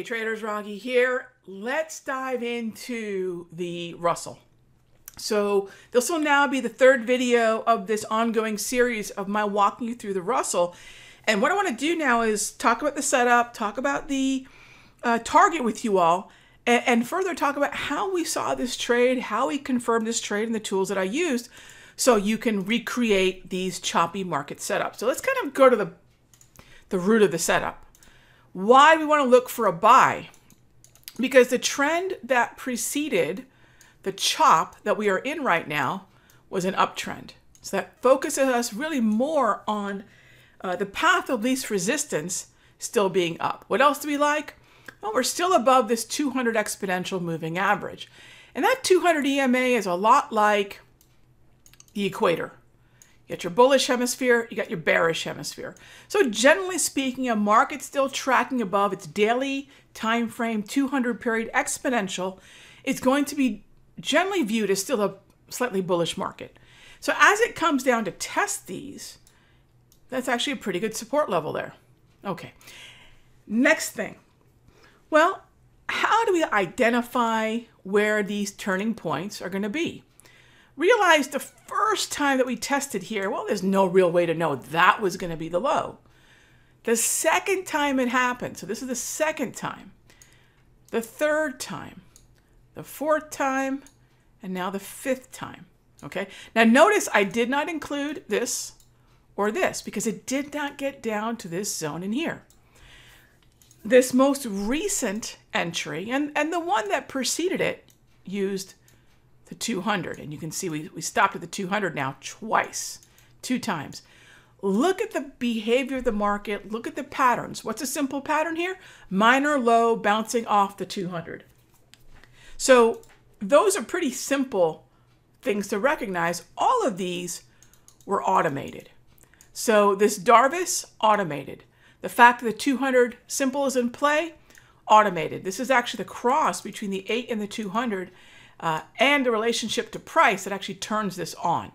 Hey traders, Raghee here. Let's dive into the Russell. So this will now be the third video of this ongoing series of my walking you through the Russell. And what I want to do now is talk about the setup, talk about the target with you all, and further talk about how we saw this trade, how we confirmed this trade, and the tools that I used so you can recreate these choppy market setups. So let's kind of go to the root of the setup. Why we want to look for a buy? Because the trend that preceded the chop that we are in right now was an uptrend. So that focuses us really more on the path of least resistance still being up. What else do we like? Well, we're still above this 200 exponential moving average. And that 200 EMA is a lot like the equator. You got your bullish hemisphere, you got your bearish hemisphere. So generally speaking, a market still tracking above its daily time frame 200 period exponential is going to be generally viewed as still a slightly bullish market. So as it comes down to test these, that's actually a pretty good support level there. Okay, next thing. Well, how do we identify where these turning points are going to be? Realize the first time that we tested here, well, there's no real way to know that was going to be the low. The second time it happened, so this is the second time, the third time, the fourth time, and now the fifth time, okay? Now notice I did not include this or this because it did not get down to this zone in here. This most recent entry, and the one that preceded it, used the 200. And you can see we stopped at the 200 now twice, two times. Look at the behavior of the market. Look at the patterns. What's a simple pattern here? Minor low bouncing off the 200. So those are pretty simple things to recognize. All of these were automated. So this Darvis, automated. The fact that the 200 symbol is in play, automated. This is actually the cross between the 8 and the 200 and the relationship to price that actually turns this on.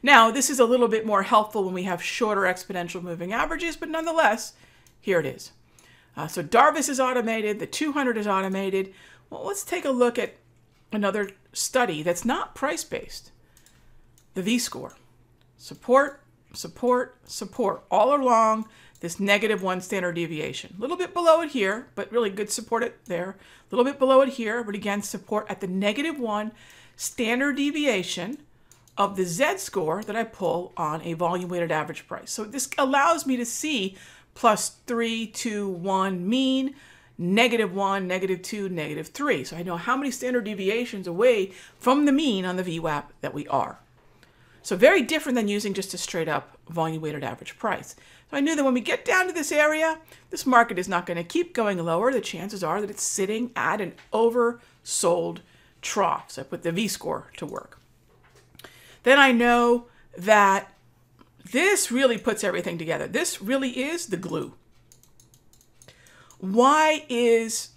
Now, this is a little bit more helpful when we have shorter exponential moving averages, but nonetheless, here it is. So Darvis is automated, the 200 is automated. Well, let's take a look at another study that's not price-based. The V-score. Support, support, support, all along this -1 standard deviation. A little bit below it here, but really good support it there. A little bit below it here, but again, support at the -1 standard deviation of the Z-score that I pull on a volume-weighted average price. So this allows me to see +3, 2, 1 mean, -1, -2, -3. So I know how many standard deviations away from the mean on the VWAP that we are. So very different than using just a straight up volume weighted average price. So I knew that when we get down to this area, this market is not going to keep going lower. The chances are that it's sitting at an oversold trough. So I put the V-score to work. Then I know that this really puts everything together. This really is the glue. Why is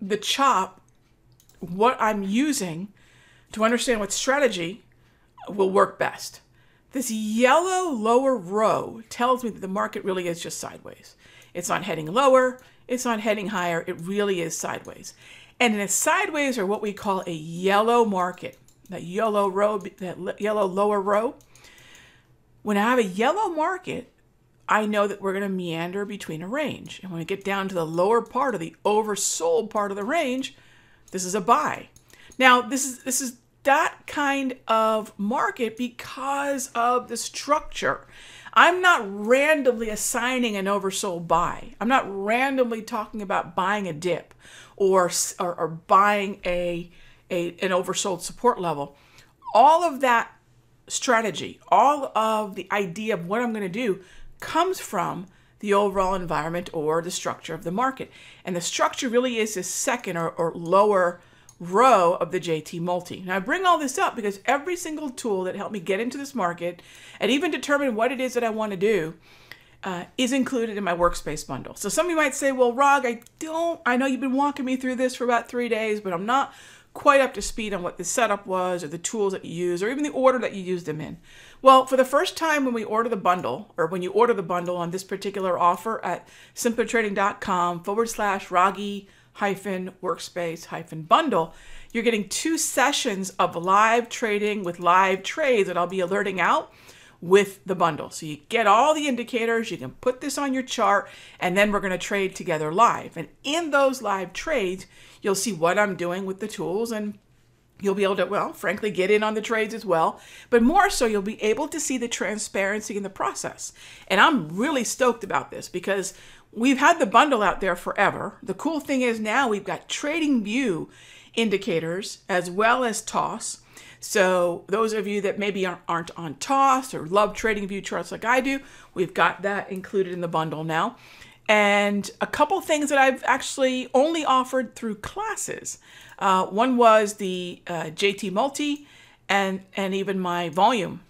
the chop what I'm using to understand what strategy will work best? This yellow lower row tells me that the market really is just sideways. It's not heading lower, it's not heading higher, it really is sideways. And in a sideways, or what we call a yellow market, that yellow row, that yellow lower row, when I have a yellow market, I know that we're going to meander between a range. And when we get down to the lower part of the oversold part of the range, this is a buy. Now, this is that kind of market because of the structure. I'm not randomly assigning an oversold buy. I'm not randomly talking about buying a dip or buying an oversold support level. All of that strategy, all of the idea of what I'm going to do comes from the overall environment or the structure of the market. And the structure really is this second or lower row of the JT multi. Now I bring all this up because every single tool that helped me get into this market and even determine what it is that I want to do is included in my workspace bundle. So some of you might say, well, Rog, I know you've been walking me through this for about 3 days, but I'm not quite up to speed on what the setup was or the tools that you use or even the order that you use them in. Well, for the first time when we order the bundle, or when you order the bundle on this particular offer at simplertrading.com/Raghee-workspace-bundle, you're getting 2 sessions of live trading with live trades that I'll be alerting out with the bundle. So you get all the indicators, you can put this on your chart, and then we're going to trade together live. And in those live trades, you'll see what I'm doing with the tools, and you'll be able to, well, frankly, get in on the trades as well. But more so, you'll be able to see the transparency in the process. And I'm really stoked about this because we've had the bundle out there forever. The cool thing is now we've got trading view indicators as well as TOS. So those of you that maybe aren't on TOS or love trading view charts like I do, we've got that included in the bundle now. And a couple things that I've actually only offered through classes. One was the JT multi and even my volume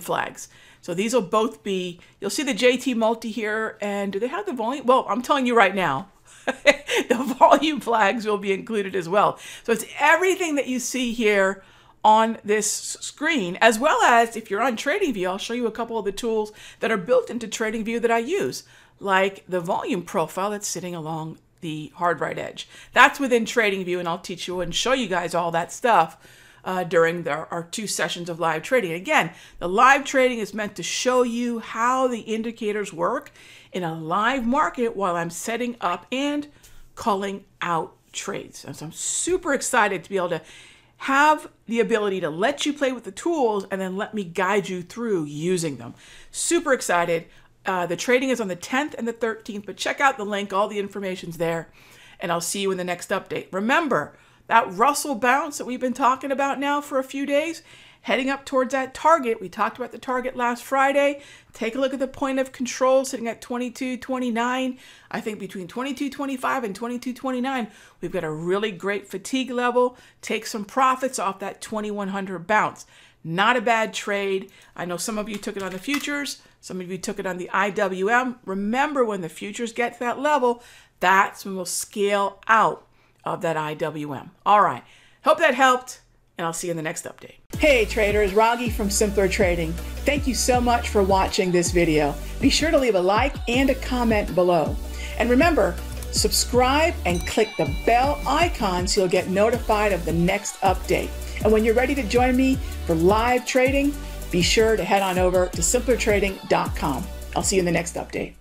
flags. So these will both be, you'll see the JT multi here, and do they have the volume? Well, I'm telling you right now, the volume flags will be included as well. So it's everything that you see here on this screen, as well as if you're on TradingView, I'll show you a couple of the tools that are built into TradingView that I use, like the volume profile that's sitting along the hard right edge. That's within TradingView, and I'll teach you and show you guys all that stuff during our 2 sessions of live trading. Again, the live trading is meant to show you how the indicators work in a live market while I'm setting up and calling out trades. And so I'm super excited to be able to have the ability to let you play with the tools and then let me guide you through using them. Super excited. The trading is on the 10th and the 13th, but check out the link. All the information's there, and I'll see you in the next update. Remember, that Russell bounce that we've been talking about now for a few days, heading up towards that target. We talked about the target last Friday. Take a look at the point of control sitting at 22.29. I think between 22.25 and 22.29, we've got a really great fatigue level. Take some profits off that 2100 bounce. Not a bad trade. I know some of you took it on the futures. Some of you took it on the IWM. Remember, when the futures get to that level, that's when we'll scale out of that IWM. All right. Hope that helped, and I'll see you in the next update. Hey traders, Raghee from Simpler Trading. Thank you so much for watching this video. Be sure to leave a like and a comment below. And remember, subscribe and click the bell icon so you'll get notified of the next update. And when you're ready to join me for live trading, be sure to head on over to simplertrading.com. I'll see you in the next update.